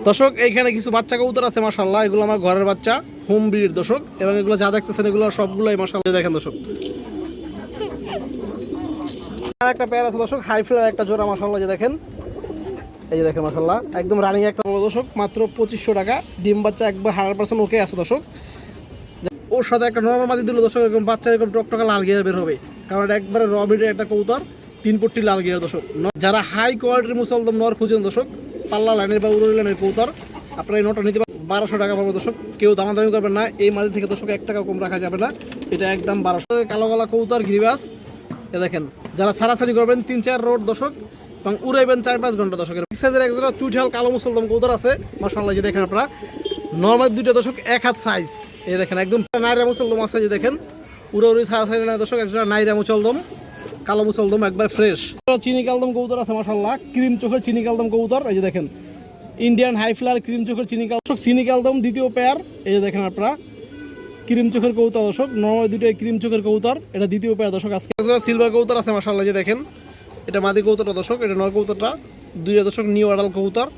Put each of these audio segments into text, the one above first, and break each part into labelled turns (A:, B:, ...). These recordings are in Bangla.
A: দর্শক এইখানে কিছু বাচ্চা কবুতর আছে মাশাআল্লাহ, এগুলো আমার ঘরের বাচ্চা, হোম ব্রিড দর্শক। এবং এগুলো যা দেখতেছেন এগুলো সবগুলোই মাশাআল্লাহ দেখেন দর্শক। আর একটা পেয়ার আছে দর্শক, হাই ফ্লার একটা জোড়া মাশাআল্লাহ, যে দেখেন, এই যে দেখেন মাশাআল্লাহ একদম রানিং একটা দর্শক, মাত্র 2500 টাকা। ডিম বাচ্চা একবার 100% ওকে আছে দর্শক। ওর সাথে একটা নরমাল মাদি দিল দর্শক, এরকম বাচ্চা এরকম টকটকা লাল গিয়ার বের হবে, কারণ এটা একবারে র ব্রিডের একটা কবুতর, 3 পট্টি লাল গিয়ার দর্শক। যারা হাই কোয়ালিটির মুসলদম নর খুঁজেন দর্শক, পাল্লা লাইনের বা উড়ো লাইনের কবুতর, আপনারা এই নটা নিতে পারেন 1200 টাকা পড়বে দর্শক। কেউ দামাদামি করবেন না, এই মাঝে থেকে দর্শক 1 টাকা কম রাখা যাবে না, এটা একদম 1200। কালো গলা কবুতর গিরিবাস, এ দেখেন, যারা সারাসারি করবেন 3-4 রোড দর্শক, এবং উড়াইবেন 4-5 ঘন্টা দর্শকের। সাইজের এক জোড়া চুইঠাল কালো মুসলদম কবুতর আছে মাশাআল্লাহ, যে দেখেন আপনারা নর্মাল দুইটা দর্শক 1 হাত সাইজ, এই দেখেন একদম নাইরা মুসলদম আছে, যে দেখেন উড়ি সারাসারি না দর্শক, একজোড়া নাইরা মুসলদম কালো মুসলদম একবার ফ্রেশ। চিনি কালদম কবুতর আছে মাশাআল্লাহ, ক্রিম চোখের চিনি কালদম কবুতর, এই যে দেখেন ইন্ডিয়ান হাই ফ্লার ক্রিম চোখের চিনি কালদম দ্বিতীয় পেয়ার, এই যে দেখেন আপনারা ক্রিম চোখের কবুতর দর্শক, নর্মাল দুটোই ক্রিম চোখের কবুতর, এটা দ্বিতীয় পেয়ার দর্শক। আজকে সিলভার কবুতর আছে মাশাআল্লাহ, যে দেখেন এটা মাদি কবুতরটা দর্শক, এটা নর কবুতরটা, দুইটা দর্শক নিউ আডাল কবুতর।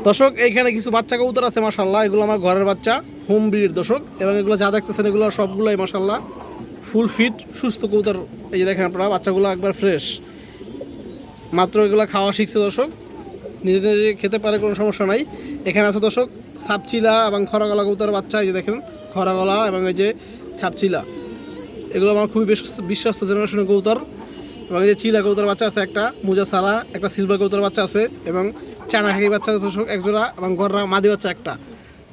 A: দর্শক এইখানে কিছু বাচ্চা কবুতর আছে মাশাআল্লাহ, এগুলো আমার ঘরের বাচ্চা, হোম ব্রিড দর্শক। এবং এগুলো যা দেখতেছেন এগুলো সবগুলোই মাশাআল্লাহ ফুল ফিট সুস্থ কবুতর, এই যে দেখেন আপনারা বাচ্চাগুলো একবার ফ্রেশ, মাত্র এগুলো খাওয়া শিখছে দর্শক, নিজে নিজে খেতে পারে, কোনো সমস্যা নাই। এখানে আছে দর্শক ছাপচিলা এবং খরাগলা কবুতরের বাচ্চা, এই যে দেখেন খরাগলা এবং এই যে ছাপচিলা, এগুলো আমার খুবই বিশ্বস্ত জেনারেশনের কবুতর। এবং এই যে চিলা কবুতর বাচ্চা আছে একটা, মুজা সারা একটা, সিলভার কবুতর বাচ্চা আছে, এবং চানা খাকি বাচ্চা দর্শক একজোড়া, এবং গররা মাদি বাচ্চা একটা।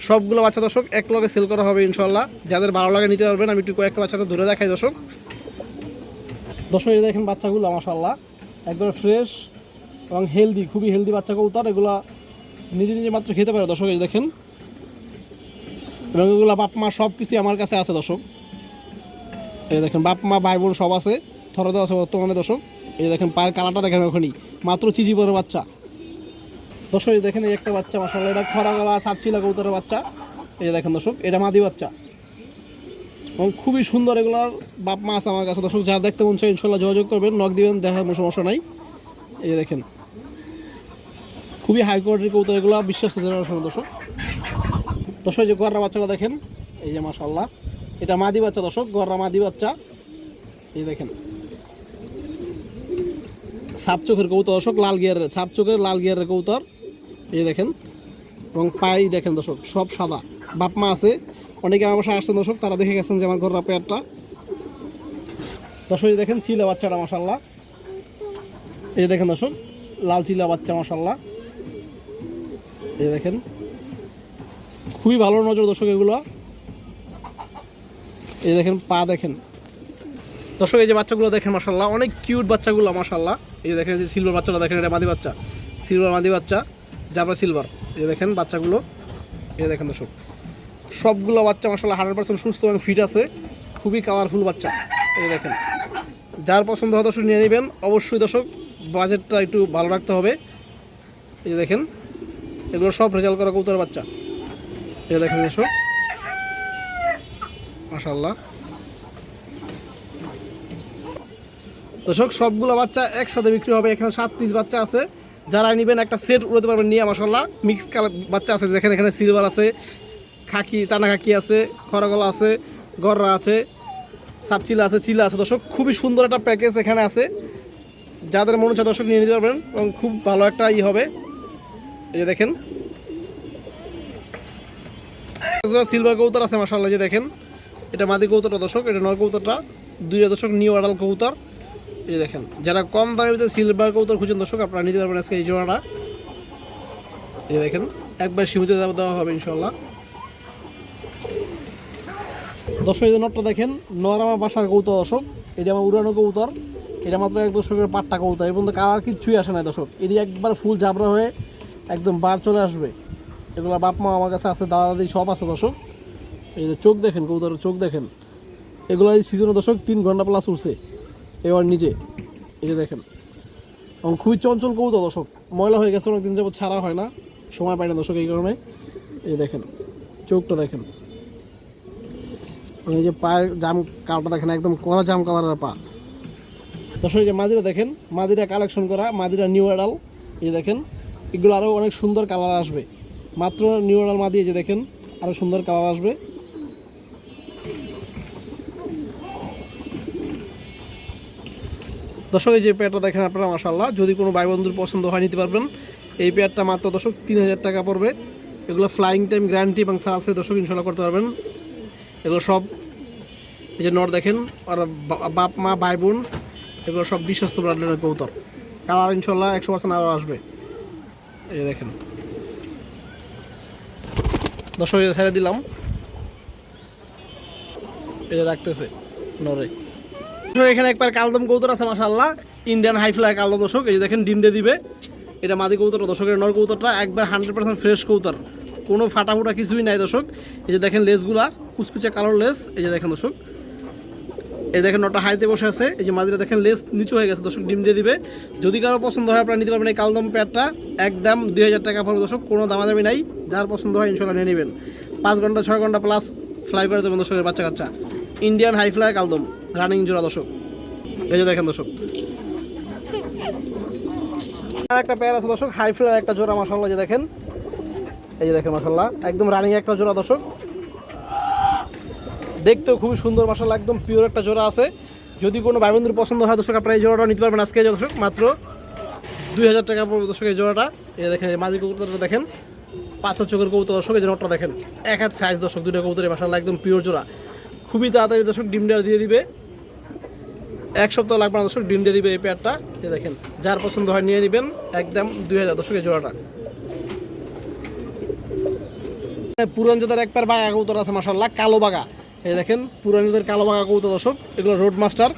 A: সবগুলো বাচ্চা দর্শক এক লগে সেল করা হবে ইনশাল্লাহ, যাদের ভালো লাগে নিতে পারবেন। আমি একটু কয়েকটা বাচ্চাটা ধরে দেখাই দর্শক। দর্শক এই দেখেন বাচ্চাগুলো মাশাআল্লাহ একবার ফ্রেশ এবং হেলদি, খুবই হেলদি বাচ্চা কবুতর, এগুলা নিজে নিজে মাত্র খেতে পারে দর্শক, এই দেখেন। এবং এগুলো বাপ মা সব কিছুই আমার কাছে আছে দর্শক, এই দেখেন বাপ মা ভাই বোন সব আছে, থরে দেওয়া আছে বর্তমানে দর্শক। এই দেখেন পায়ের কালারটা দেখেন, ওখানেই মাত্র চিচি বড় বাচ্চা দর্শক। এই দেখেন এই একটা বাচ্চা মাশাআল্লাহ, এটা খরা গলা সাপচিলা কবুতরের বাচ্চা, এই যে দেখেন দর্শক এটা মাদি বাচ্চা, এবং খুবই সুন্দর, এগুলোর বাপ মা আছে আমার কাছে দর্শক। যারা দেখতে মন চায় ইনশাল্লাহ যোগাযোগ করবেন, নক দিবেন, দেখার কোনো সমস্যা নাই। এই যে দেখেন খুবই হাই কোয়ালিটির কবুতর, এগুলো বিশ্বস্ত জেনারেশন দর্শক। দর্শক যে গররা বাচ্চাটা দেখেন, এই যে মাশাআল্লাহ এটা মাদি বাচ্চা দর্শক, গররা মাদি বাচ্চা, এই দেখেন ছাপ চোখের কবুতর দর্শক, লাল গিয়ারের ছাপ চোখের লাল গিয়ারের কবুতর, এই দেখেন। এবং পাই দেখেন দর্শক সব সাদা, বাপ মা আছে। অনেকে আমার বাসায় আসছেন দর্শক, তারা দেখে গেছেন যে আমার ঘররা পেয়ারটা দর্শক। দেখেন চিলা বাচ্চাটা মাশাআল্লাহ, এই দেখেন দর্শক লাল চিলা বাচ্চা মাশাআল্লাহ, এই দেখেন খুবই ভালো নজর দর্শক এগুলো, এই দেখেন পা দেখেন দর্শক। এই যে বাচ্চাগুলো দেখেন মাশাআল্লাহ অনেক কিউট বাচ্চাগুলো মাশাআল্লাহ। এই যে দেখেন যে সিলভার বাচ্চাটা দেখেন, এটা মাদি বাচ্চা, সিলভার মাদি বাচ্চা, জাবরা সিলভার, এই দেখেন বাচ্চাগুলো, এই দেখেন দর্শক সবগুলো বাচ্চা মাশাআল্লাহ 100% সুস্থ এবং ফিট আছে, খুবই কালারফুল বাচ্চা, এই দেখেন। যার পছন্দ হয় দর্শক নিয়ে নেবেন অবশ্যই দর্শক, বাজেটটা একটু ভালো রাখতে হবে। এই যে দেখেন এগুলো সব রেজাল্ট করা কবুতরের বাচ্চা, এই দেখেন দর্শক মাশাআল্লাহ। দর্শক সবগুলো বাচ্চা একসাথে বিক্রি হবে, এখানে 7 পিস বাচ্চা আছে, যারা নেবেন একটা সেট উড়াতে পারবেন নিয়ে মাশাআল্লাহ। মিক্স কালার বাচ্চা আছে দেখেন, এখানে সিলভার আছে, খাকি চানা খাকি আছে, খরাগলা আছে, গররা আছে, সাপচিলা আছে, চিলা আছে দর্শক। খুবই সুন্দর একটা প্যাকেজ এখানে আছে, যাদের মনে হচ্ছে দর্শক নিয়ে নিতে পারবেন, এবং খুব ভালো একটা হবে। এই যে দেখেন সিলভার কবুতর আছে মাশাআল্লাহ, যে দেখেন এটা মাদি কবুতরটা দর্শক, এটা নর কবুতরটা, দুইটা দর্শক নিউ আডাল কবুতর। এই দেখেন যারা কম দামের ভিতরে সিলভার কবুতর খুঁজছেন দর্শক, আপনারা নিতে পারবেন আজকে এই জোড়াটা। এই দেখেন একবার সীমিত দেওয়া হবে ইনশাল্লাহ দর্শক। এই নটটা দেখেন, নর আমার বাসার কবুতর দর্শক, এটা আমার উড়ানো কবুতর, এটা মাত্র 1 দর্শকের পাট্টা কবুতর, এর মধ্যে কালার কিচ্ছুই আসে না দর্শক। এটি একবার ফুল জাবরা হয়ে একদম বার চলে আসবে। এগুলো বাপ মা আমার কাছে আছে, দাদা দাদি সব আছে দর্শক। এই যে চোখ দেখেন, কবুতরের চোখ দেখেন, এগুলো এই সিজনে দর্শক 3 ঘন্টা প্লাস উঠছে এবার নিজে, এই যে দেখেন। এবং খুবই চঞ্চল কবুতর দর্শক, ময়লা হয়ে গেছে অনেকদিন যাবত, ছাড়া হয় না, সময় পায় না দর্শক এই কারণে। এই দেখেন চোখটা দেখেন, এই যে পায়ের জাম কালারটা দেখেন, একদম কড়া জাম কালারের পা, দর্শক এই যে মাদিরা দেখেন, মাদিরা কালেকশন করা, মাদিরা নিউ অ্যাডাল, এই যে দেখেন এগুলো আরও অনেক সুন্দর কালার আসবে, মাত্র নিউ অ্যাডাল মাদি, এই যে দেখেন আরও সুন্দর কালার আসবে। দর্শক এই যে পেয়ারটা দেখেন আপনারা মাশাআল্লাহ, যদি কোনো ভাই বন্ধুর পছন্দ হয় নিতে পারবেন। এই পেয়ারটা মাত্র দর্শক 3000 টাকা পড়বে। এগুলো ফ্লাইং টাইম গ্যারান্টি এবং সারাসরি দর্শক ইনশাল্লাহ করতে পারবেন। এগুলো সব এই যে নর দেখেন, আর বাপ মা ভাই বোন, এগুলো সব বিশ্বস্ত ব্র্যান্ডের কবুতর। কালার ইনশাল্লাহ 100% আরও আসবে। এই যে দেখেন দর্শক ছেড়ে দিলাম, এই যে রাখতেছে নরে। এখানে একবার কালদম কবুতর আছে মাশাআল্লাহ, ইন্ডিয়ান হাই ফ্লাই কালদম দর্শক। এই যে দেখেন ডিম দিয়ে দিবে, এটা মাদি কবুতর দর্শকের। নর কবুতরটা একবার 100% ফ্রেশ কবুতর, কোনো ফাটাফুটা কিছুই নাই দর্শক। এই যে দেখেন লেসগুলা কুচকুচে কালোর লেস, এই যে দেখেন দর্শক। এই দেখেন নটা হাইতে বসে আছে, এই যে মাদিরা দেখেন লেস নিচু হয়ে গেছে দর্শক, ডিম দিয়ে দিবে। যদি কারো পছন্দ হয় আপনারা নিতে পারবেন এই কালদম প্যাডটা, একদম 2000 টাকা পড়বে দর্শক, কোনো দামাদামি নাই। যার পছন্দ হয় ইনশাল্লাহ নিয়ে নেবেন। 5 ঘন্টা 6 ঘন্টা প্লাস ফ্লাই করে দেবেন দর্শকের বাচ্চা কাচ্চা। ইন্ডিয়ান হাই ফ্লাই কালদম রানিং জোড়া দর্শক। এই যে দেখেন দর্শক একটা পেয়ার আছে দর্শক, হাই ফ্লাই একটা জোড়া মাশাআল্লাহ, যে দেখেন এই যে দেখেন মাশাআল্লাহ একদম রানিং একটা জোড়া দর্শক, দেখতেও খুবই সুন্দর মাশাআল্লাহ, একদম পিওর একটা জোড়া আছে। যদি কোনো ভাই বন্ধুর পছন্দ হয় দর্শক আপনারা এই জোড়াটা নিতে পারবেন আজকে দর্শক, মাত্র 2000 টাকা পড়বে দর্শক এই জোড়াটা। এই দেখেন মাঝি কবুতরটা দেখেন, 5 চোখের কবুতর দর্শক, এই যে নটটা দেখেন এক হাত সাইজ দর্শক, দুটো কবুতরের মাশাআল্লাহ একদম পিওর জোড়া। খুবই তাড়াতাড়ি দর্শক ডিম দেওয়া দিয়ে দিবে, 1 সপ্তাহ লাগবে না দর্শক ডিম দিয়ে দিবে এই পেয়ারটা। এই দেখেন যার পছন্দ হয় নিয়ে নেবেন, একদম 2000 দর্শক এই জোড়াটা। পুরান জাতের এক পেয়ার বাঘা কবুতর আছে মাশাআল্লাহ, কালো বাঘা। এই দেখেন পুরান জাতের কালো বাঘা কবুতর দর্শক, এগুলো রোড মাস্টার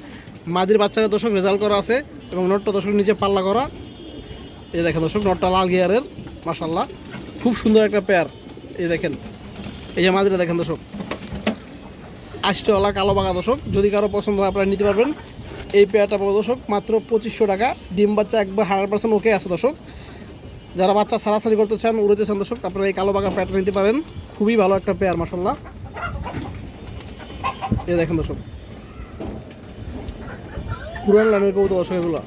A: মাদির বাচ্চারা দর্শক রেজাল্ট করা আছে, এবং নটটা দর্শক নিচে পাল্লা করা। এই দেখেন দর্শক নটটা লাল গিয়ারের মাশাআল্লাহ, খুব সুন্দর একটা পেয়ার। এই দেখেন এই যে মাদিরা দেখেন দর্শক, আষ্টওয়ালা কালো বাঘা দর্শক। যদি কারো পছন্দ হয় আপনারা নিতে পারবেন। এই পেয়ারটা পাবো দর্শক মাত্র 2500 টাকা। ডিম বাচ্চা একবার 100% ওকে আছে দর্শক। যারা বাচ্চা সারাসারি করতে চান, উড়তে চান দর্শক, আপনারা এই কালো বাঘা পেয়ারটা নিতে পারেন। খুবই ভালো একটা পেয়ার মাশাআল্লাহ। এই দেখেন দর্শক পুরান লাইনের কবুতর দর্শক, এগুলো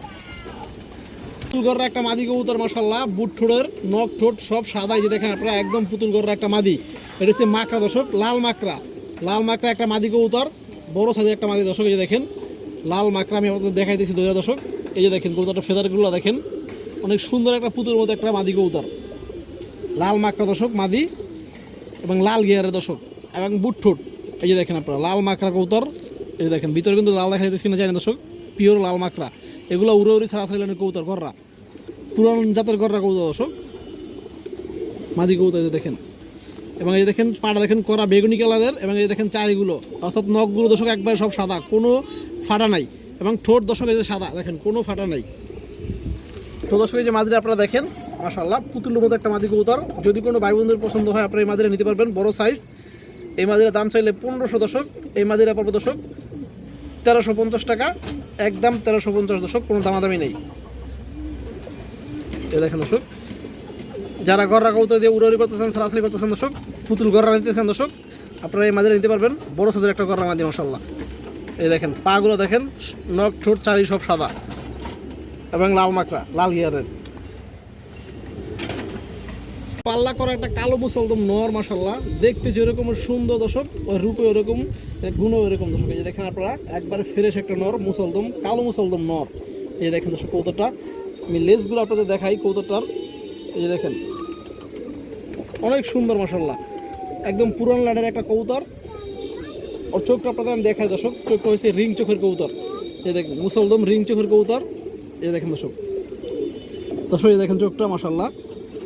A: পুতুল গড়ের একটা মাদি কবুতর মাশাআল্লাহ, বুট ঠোঁটের নখ ঠোঁট সব সাদা। এই যে দেখেন আপনারা একদম পুতুল গড়ের একটা মাদি, এটা হচ্ছে মাকড়া দর্শক, লাল মাকড়া। লাল মাকড়া একটা মাদি কবুতর, বড় সাইজের একটা মাদি দর্শক। এই যে দেখেন লাল মাকড়া, আমি আপনাদের দেখাই দিচ্ছি দর্শক। এই যে দেখেন কবুতরটা ফেদারগুলো দেখেন, অনেক সুন্দর একটা পুতুলের মতো একটা মাদি কবুতর, লাল মাকড়া দর্শক মাদি, এবং লাল গিয়ারের দর্শক, এবং বুট ঠোঁট। এই যে দেখেন আপনারা লাল মাকড়া কবুতর, এই যে দেখেন ভিতরে কিন্তু লাল দেখা যাচ্ছে না, জানেন দর্শক, পিওর লাল মাকড়া। এগুলো উড়ে উড়ি সারাসারি লাইনের কবুতর, গররা, পুরান জাতের গররা কবুতর দর্শক, মাদি কবুতর। এই যে দেখেন, এবং এই দেখেন পাটা দেখেন করা বেগুনি কালারের, এবং এই দেখেন চারিগুলো অর্থাৎ নখগুলো দর্শক একবারে সব সাদা, কোনো ফাটা নাই, এবং ঠোঁট দর্শক এই যে সাদা দেখেন, কোনো ফাটা নাই। তো দর্শক এই যে মাদিরা আপনারা দেখেন মাশাআল্লাহ, পুতুলের মতো একটা মাদি কবুতর। যদি কোনো ভাই বন্ধুর পছন্দ হয় আপনারা এই মাদিরা নিতে পারবেন, বড় সাইজ। এই মাদিরা দাম চাইলে 1500 দর্শক, এই মাদিরা পড়বে দর্শক 1350 টাকা, একদম 1350 দর্শক, কোনো দামাদামি নেই। এই দেখেন দর্শক যারা গররা কবুতর দিয়ে উড়াউড়ি করতেছেন, সারাসারি করতেছেন দর্শক, পুতুল গররা নিতেছেন দর্শক, আপনারা এই মাদিরা নিতে পারবেন, বড় সাইজের একটা গররা মাদি মাশাআল্লাহ। এই দেখেন পাগুলো দেখেন, নখ ঠোঁট চারি সব সাদা, এবং লাল মাকড়া, লাল গিয়ারের। পাল্লা করা একটা কালো মুসলদম নর মাশাআল্লাহ, দেখতে যেরকম সুন্দর দর্শক, ওই রূপে ওরকম, গুণও এরকম দর্শক। এই যে দেখেন আপনারা একবারে ফ্রেশ একটা নর মুসলদম, কালো মুসলদম নর। এই দেখেন দর্শক কবুতরটা, আমি লেজগুলো আপনাদের দেখাই কবুতরটার। এই যে দেখেন অনেক সুন্দর মাশাআল্লাহ, একদম পুরান লাইনের একটা কবুতর। ওর চোখটা আপনাদের আমি দেখাই দর্শক, চোখটা হয়েছে রিং চোখের কবুতর। এই দেখেন মুসলদম রিং চোখের কবুতর। এই দেখেন দর্শক, দর্শক এই দেখেন চোখটা মাশাআল্লাহ,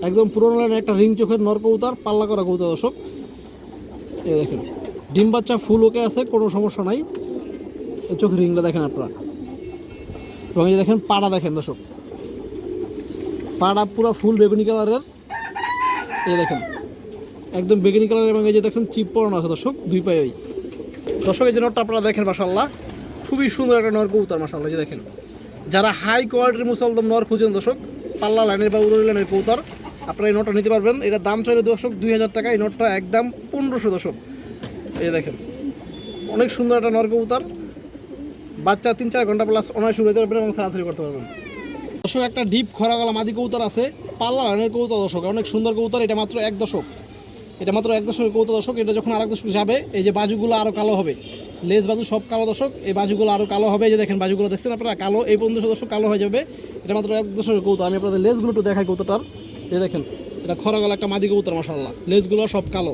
A: একদম পুরোনো লাইনের একটা রিং চোখের নর কবুতর, পাল্লা করা কবুতর দর্শক। এই দেখেন ডিম বাচ্চা ফুল ওকে আছে, কোনো সমস্যা নাই। এই চোখের রিংটা দেখেন আপনারা, এবং এই দেখেন পাড়া দেখেন দর্শক, পাড়া পুরো ফুল বেগুনি কালারের। এই দেখেন একদম বেগুনি কালারের, এবং এই যে দেখেন চিপ পরানো আছে দর্শক দুই পায়ে। ওই দর্শক এই যে নরটা আপনারা দেখেন মাশাআল্লাহ, খুবই সুন্দর একটা নর কবুতর মাশাআল্লাহ। যে দেখেন যারা হাই কোয়ালিটির মুসলদম নর খুঁজেন দর্শক, পাল্লা লাইনের বা উড়ি লাইনের কবুতর, আপনারা এই নোটটা নিতে পারবেন। এটার দাম চাইলে দর্শক 2000 টাকা, এই নোটটা একদম 1500 দর্শক। এই দেখেন অনেক সুন্দর একটা নর কবুতর, বাচ্চা 3-4 ঘন্টা প্লাস অনায়াসে উড়াইতে পারবেন এবং সারাসারি করতে পারবেন। দর্শক একটা ডিপ খরা গলা মাদি কবুতর আছে, পাল্লা লাইনের কবুতর দর্শক, অনেক সুন্দর কবুতর। এটা মাত্র 1 দশক, এটা মাত্র 1 দশকের কবুতর দর্শক। এটা যখন আর 1 দশক যাবে এই যে বাজুগুলো আরও কালো হবে, লেজ বাজু সব কালো দর্শক। এই বাজুগুলো আরও কালো হবে, এই যে দেখেন বাজুগুলো দেখছেন আপনারা কালো, এই পর্যন্ত দর্শক কালো হয়ে যাবে। এটা মাত্র 1 দশকের কবুতর। আমি আপনাদের লেজগুলো একটু দেখাই কবুতরটার, এই দেখেন এটা খরা গলা একটা মাদি কবুতর মাশাআল্লাহ, লেজগুলো সব কালো,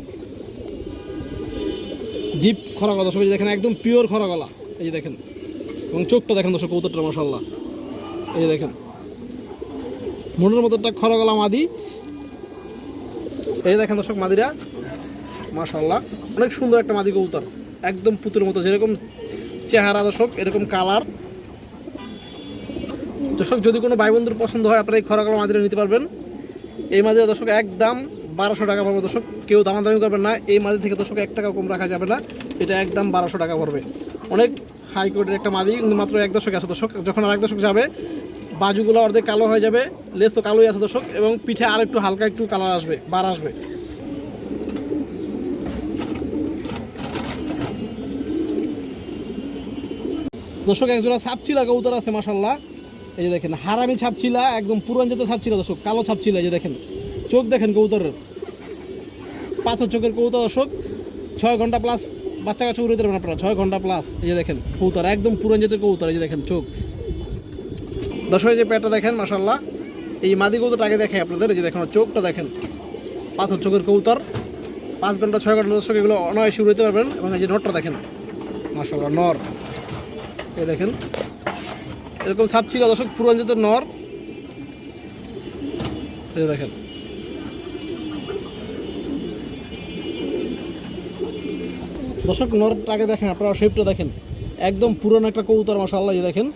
A: ডিপ খরা গলা দর্শক। এই যে দেখেন একদম পিওর খরা গলা, এই যে দেখেন, এবং চোখটা দেখেন দর্শক কবুতরটা মাশাআল্লাহ, এই যে দেখেন মনের মতো একটা খরা গলা মাদি। এই দেখেন দর্শক মাদিরা মাশাআল্লাহ, অনেক সুন্দর একটা মাদি কবুতর, একদম পুতুলের মতো, যেরকম চেহারা দর্শক এরকম কালার। দর্শক যদি কোনো ভাই বন্ধুর পছন্দ হয় আপনারা এই খরা গলা মাদিরা নিতে পারবেন। এই মাদিরা দর্শক একদম 1200 টাকা পড়বে দর্শক, কেউ দামাদামি করবেন না। এই মাদি থেকে দর্শক 1 টাকা কম রাখা যাবে না, এটা একদম 1200 টাকা পড়বে। অনেক হাই কোয়ালিটির একটা মাদি, কিন্তু মাত্র 1 দশক আছে দর্শক। যখন আর 1 দশক যাবে বাজুগুলো অর্ধেক কালো হয়ে যাবে, লেজ তো কালোই আছে দর্শক, এবং পিঠে আর একটু হালকা একটু কালার আসবে, বার আসবে। দর্শক একজোড়া ছাপচিলা কবুতর আছে মাশাআল্লাহ, এই যে দেখেন হারামি ছাপচিলা, একদম পুরান জাতের ছাপচিলা দর্শক, কালো ছাপচিলা। এই যে দেখেন চোখ দেখেন কবুতরের, পাথর চোখের কবুতর দর্শক। 6 ঘন্টা প্লাস বাচ্চা কাচ্চা উড়ে দেবেন আপনারা, 6 ঘন্টা প্লাস। এই যে দেখেন কবুতর একদম পুরান জাতের কবুতর, এই যে দেখেন চোখ দর্শক। এই যে পেটটা দেখেন মাশাআল্লাহ, এই মাদি কবুতরটা আগে দেখে আপনাদের, এই যে দেখেন চোখটা দেখেন, পাথর চোখের কবুতর। 5 ঘন্টা 6 ঘন্টা দর্শক এগুলো অনায়াসে উড়াইতে পারবেন। এবং এই যে নটটা দেখেন মাশাআল্লাহ, নর, এই দেখেন এরকম ছাপ ছিল দর্শক, পুরান জাতের নর, এই যে দেখেন। দর্শক নরটাকে দেখেন আপনারা, শেপটা দেখেন একদম পুরনো একটা কবুতর মাশাআল্লাহ, এই দেখেন,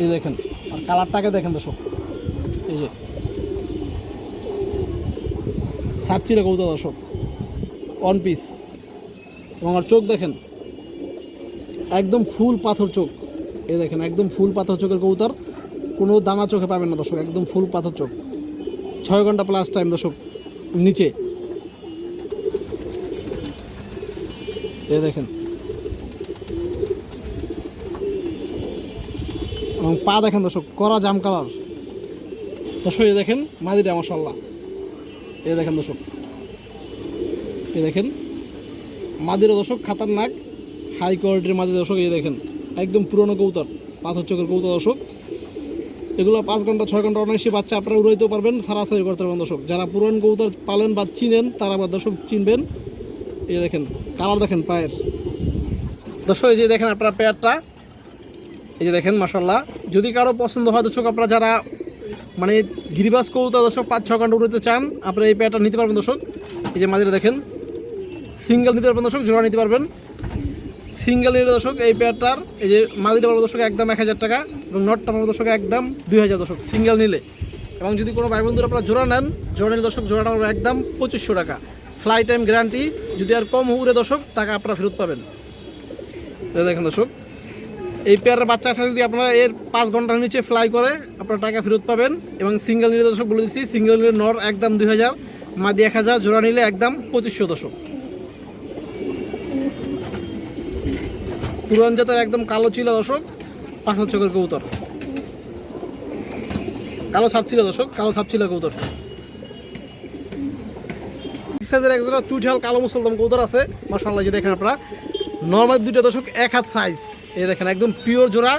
A: এই দেখেন। আর কালারটাকে দেখেন দর্শক, এই যে ছাপচিরা কবুতর দর্শক, 1 পিস। এবং আর চোখ দেখেন একদম ফুল পাথর চোখ, এই দেখেন একদম ফুল পাথর চোখের কবুতর, কোনো দানা চোখে পাবেন না দর্শক, একদম ফুল পাথর চোখ। 6 ঘন্টা প্লাস টাইম দর্শক নিচে, এই দেখেন। এবং পা দেখেন দর্শক কড়া জাম কালার দর্শক, এই দেখেন মাদিরা মাশাআল্লাহ, এই দেখেন দর্শক, এই দেখেন মাদিরা দর্শক খাতারনাক হাই কোয়ালিটির মাদি দর্শক। এই দেখেন একদম পুরনো কবুতর, পাথর চোখের কবুতর দর্শক। এগুলো 5 ঘন্টা 6 ঘন্টা অনায়াসে বাচ্চা আপনারা উড়াইতেও পারবেন, সারাসারি করতে পারবেন দর্শক। যারা পুরনো কবুতর পালেন বা চিনেন তারা আবার দর্শক চিনবেন। এই দেখেন কালার দেখেন পায়ের দর্শক, এই যে দেখেন আপনার পেয়ারটা, এই যে দেখেন মাশাআল্লাহ। যদি কারো পছন্দ হয় দর্শক, আপনারা যারা মানে গিরিবাজ কবুতর দর্শক 5-6 ঘন্টা উড়াতে চান, আপনারা এই পেয়ারটা নিতে পারবেন দর্শক। এই যে মাদিরা দেখেন, সিঙ্গেল নিতে পারবেন দর্শক, জোড়া নিতে পারবেন। সিঙ্গেল নিলে দর্শক এই পেয়ারটার, এই যে মাদিটা পাবো দর্শক একদম 1000 টাকা, এবং নটটা পাবো দর্শক একদম 2000 দর্শক সিঙ্গেল নিলে। এবং যদি কোনো ভাই বন্ধুরা আপনারা জোড়া নেন, জোড়া নিলে দর্শক জোড়াটা পাবো একদম 2500 টাকা, ফ্লাই টাইম গ্যারান্টি। যদি আর কম উড়ে দর্শক টাকা আপনারা ফেরত পাবেন। দেখেন দর্শক এই পেয়ারের বাচ্চার সাথে যদি আপনারা এর 5 ঘন্টার নিচে ফ্লাই করে আপনারা টাকা ফেরত পাবেন। এবং সিঙ্গেল নিলে দর্শক বলে দিচ্ছি, সিঙ্গেল নিলে নর একদম 2000, মাদি 1000, জোড়া নিলে একদম 2500 দর্শক। পুরান জাতের একদম কালো ছিল দর্শক, পাথর চোখের কবুতর, কালো ছাপ ছিল দর্শক, কালো ছাপ ছিল কবুতর। সাইজের একজোড়া চুইঠাল কালো মুসলদম কবুতর আছে মাশাআল্লাহ, যে দেখেন আপনারা নর্মাল দুইটা দর্শক 1 হাত সাইজ। এই দেখেন একদম পিওর জোড়া,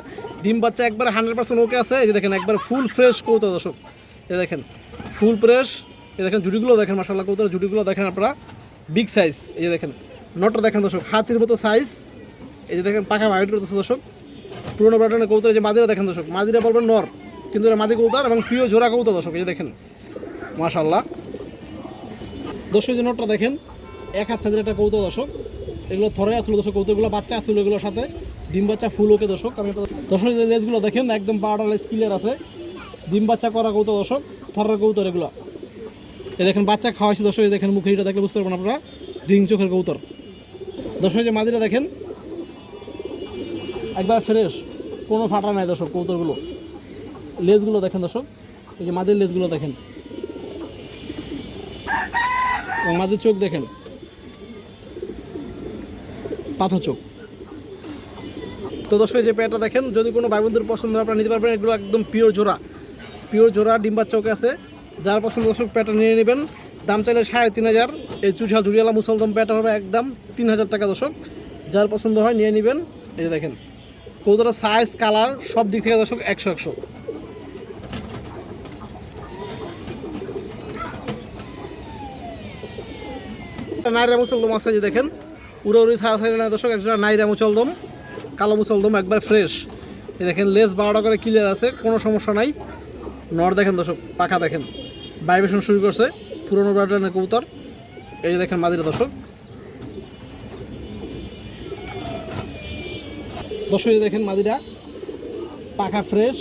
A: ডিম বাচ্চা একবার 100% ওকে আছে। এই যে দেখেন একবার ফুল ফ্রেশ কবুতর দর্শক, এই দেখেন ফুল ফ্রেশ। এই দেখেন জুটিগুলো দেখেন মাশাআল্লাহ, কবুতরের জুটিগুলো দেখেন আপনারা বিগ সাইজ। এই যে দেখেন নটটা দেখেন দর্শক হাতির মতো সাইজ। এই যে দেখেন পাখা হোয়াইট করতেছে দর্শক, পুরোনো ব্রাডনের কবুতর। যে মাদিরা দেখেন দর্শক, মাদিরা বলবেন নর, কিন্তু এটা মাদি কবুতর এবং প্রিয় জোড়া কবুতর দর্শক। এই যে দেখেন মাশাআল্লাহ দর্শক, যে নটটা দেখেন 1 হাত সাইজের একটা কবুতর দর্শক। এগুলো থরে আসলো দর্শক, কবুতরগুলো বাচ্চা আসলো এগুলোর সাথে, ডিম বাচ্চা ফুল ওকে দর্শক। আমি দর্শক যে লেজগুলো দেখেন একদম পাউডার লেজ ক্লিয়ার আছে, ডিম বাচ্চা করা কবুতর দর্শক, থরের কবুতর এগুলো। এই দেখেন বাচ্চা খাওয়াইছে দর্শক, এই দেখেন মুখে এটা দেখলে বুঝতে পারবেন আপনারা, রিং চোখের কবুতর দর্শক। যে মাদিরা দেখেন একবার ফ্রেশ, কোনো ফাটা নাই দর্শক কবুতরগুলো। লেজগুলো দেখেন দর্শক, এই যে মাদির লেজগুলো দেখেন, এবং মাদির চোখ দেখেন পাথর চোখ। তো দর্শক যে পেয়ারটা দেখেন, যদি কোনো ভাই বন্ধুর পছন্দ হয় আপনারা নিতে পারবেন। এগুলো একদম পিওর জোড়া ডিম্বার চৌকে আছে। যার পছন্দ দর্শক পেয়ারটা নিয়ে নেবেন। দাম চাইলে 3,500। এই চুঝাল জুড়িয়ালা মুসলদম পেয়ারটা হবে একদম 3,000 টাকা দর্শক। যার পছন্দ হয় নিয়ে নেবেন। এই যে দেখেন কবুতরের সাইজ কালার সব দিক থেকে দর্শক 100। নাইরা মুসলদম আছে, যে দেখেন উড়ি ছাড়া থাকে না দর্শক, একজোড়া নাইরা মুসলদম, কালো মুসলদম একবার ফ্রেশ। এই দেখেন লেস 12টা করে ক্লিয়ার আছে, কোনো সমস্যা নাই। নর দেখেন দর্শক, পাখা দেখেন ভাইব্রেশন শুরু করছে, পুরোনো ব্রাডানের কবুতর। এই যে দেখেন মাদিরা দর্শক। এই দেখেন মাদিরা, পাখা ফ্রেশ,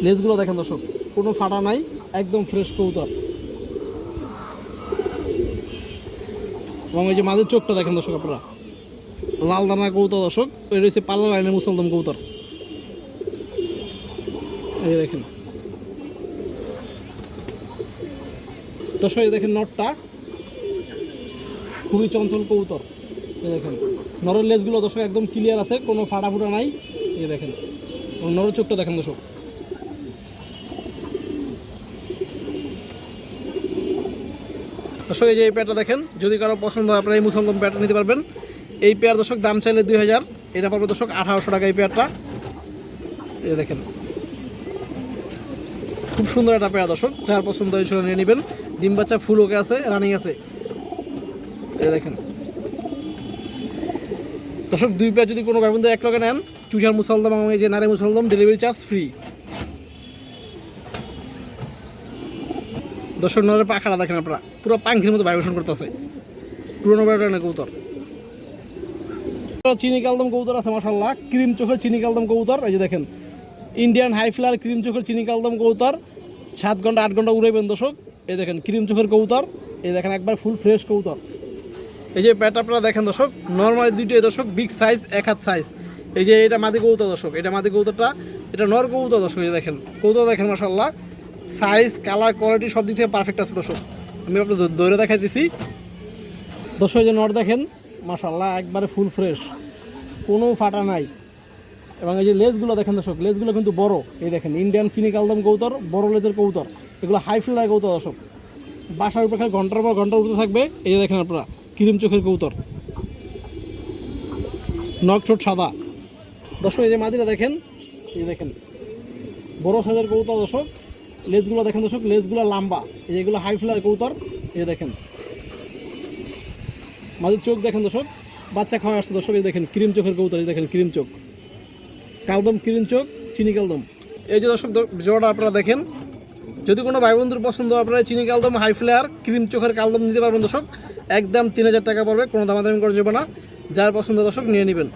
A: লেজগুলো দেখেন দর্শক, কোনো ফাটা নাই, একদম ফ্রেশ কবুতর। এবং এই যে মাদির চোখটা দেখেন দর্শক আপনারা, লাল দানা কবুতর দর্শক। ওই রয়েছে পাল্লা লাইনের মুসলদম কবুতর। এই দেখেন দর্শক, এই দেখেন নটটা খুবই চঞ্চল কবুতর। এই দেখেন নরের লেজগুলো দর্শক একদম ক্লিয়ার আছে, কোনো ফাটা ফুটা নাই। এই দেখেন নরের চোখটা দেখেন দর্শক। দর্শক এই যে এই পেয়ারটা দেখেন, যদি কারো পছন্দ হয় আপনারা এই মুসলদম পেয়ারটা নিতে পারবেন। এই পেয়ার দর্শক দাম চাইলে 2,000, এটা পারবে দর্শক 1,800 টাকা এই পেয়ারটা। এই দেখেন খুব সুন্দর একটা পেয়ার দর্শক, যার পছন্দ হয় সেটা নিয়ে নেবেন। ডিম বাচ্চা ফুল ওকে আছে, রানিং আছে। এই দেখেন দর্শক, 2 পেয়ার যদি কোনো ভাই বন্ধু এক লগে নেন, চুষার মুসলদম এবং এই যে নারী মুসলদম ডেলিভারি চার্জ ফ্রি। দর্শক নরের পাখাটা দেখেন আপনারা, পুরো পাখির মতো ভাইব্রেশন করতেছে, পুরোনো ব্যাটার কবুতর। চিনি কালদম কবুতর আছে মাশাআল্লাহ, ক্রিম চোখের চিনি কালদম কবুতর। এই যে দেখেন ইন্ডিয়ান হাই ফ্লার ক্রিম চোখের চিনি কালদম কবুতর, 7 ঘন্টা 8 ঘন্টা উড়াইবেন দর্শক। এই দেখেন ক্রিম চোখের কবুতর, এই দেখেন একবার ফুল ফ্রেশ কবুতর। এই যে প্যাট আপনারা দেখেন দর্শক, নর্মালি দুইটাই দর্শক বিগ সাইজ, 1 হাত সাইজ। এই যে এটা মাদি কবুতর দর্শক, এটা মাদি কবুতরটা, এটা নর কবুতর দর্শক। এই দেখেন কবুতর দেখেন মাশাআল্লাহ, সাইজ কালার কোয়ালিটি সব দিক থেকে পারফেক্ট আছে দর্শক। আমি আপনাদের দৌড়ে দেখাই দিছি দর্শক। এই যে নর দেখেন মাশাআল্লাহ, একবারে ফুল ফ্রেশ, কোনো ফাটা নাই। এবং এই যে লেজগুলো দেখেন দর্শক, লেজগুলো কিন্তু বড়। এই দেখেন ইন্ডিয়ান চিনি কালদম কবুতর, বড় লেজের কবুতর, এগুলো হাই ফ্লাই কবুতর দর্শক। বাসার উপরে ঘন্টার পর ঘন্টা উঠতে থাকবে। এই যে দেখেন আপনারা ক্রিম চোখের কবুতর, নখ ঠোঁট সাদা দর্শক। এই যে মাদিরা দেখেন, এই দেখেন বড় সাইজের কবুতর দর্শক। লেজগুলো দেখেন দর্শক, লেজগুলো লম্বা, এই যেগুলো হাই ফ্লাই কবুতর। এই দেখেন মাদির চোখ দেখেন দর্শক, বাচ্চা খাওয়া আসছে দর্শক। এই দেখেন ক্রিম চোখের কবুতর, এই দেখেন ক্রিম চোখ, কালদম ক্রিম চোখ, চিনি কালদম। এই যে দর্শক জোড়াটা আপনারা দেখেন, যদি কোনো ভাই বন্ধুর পছন্দ আপনারা চিনি কালদম হাই ফ্লায়ার ক্রিম চোখের কালদম নিতে পারবেন দর্শক। একদম 3,000 টাকা পড়বে, কোনো দামাদামি করে যাবে না। যার পছন্দ দর্শক নিয়ে নেবেন।